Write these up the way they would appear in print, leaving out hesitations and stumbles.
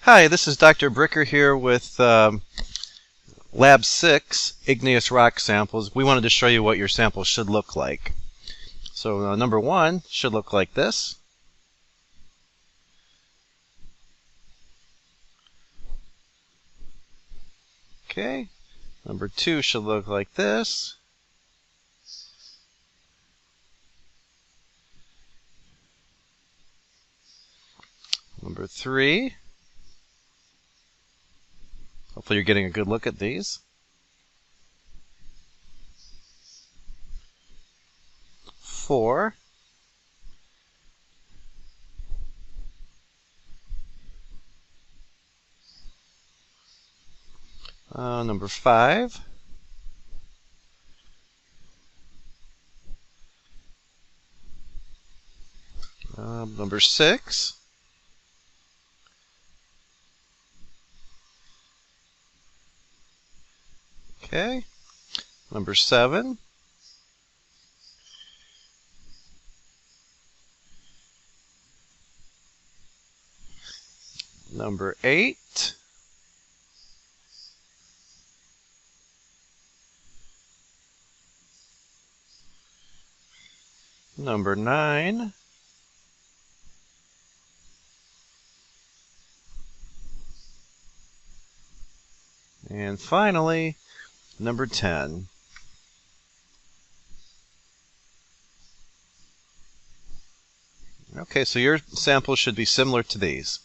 Hi, this is Dr. Bricker here with Lab 6 igneous rock samples. We wanted to show you what your sample should look like. So number 1 should look like this. Okay. Number 2 should look like this. Number 3. Hopefully you're getting a good look at these. 4. Number 5. Number 6. Okay. Number 7. Number 8. Number 9. And finally, number 10. Okay, so your sample should be similar to these.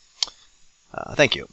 Thank you.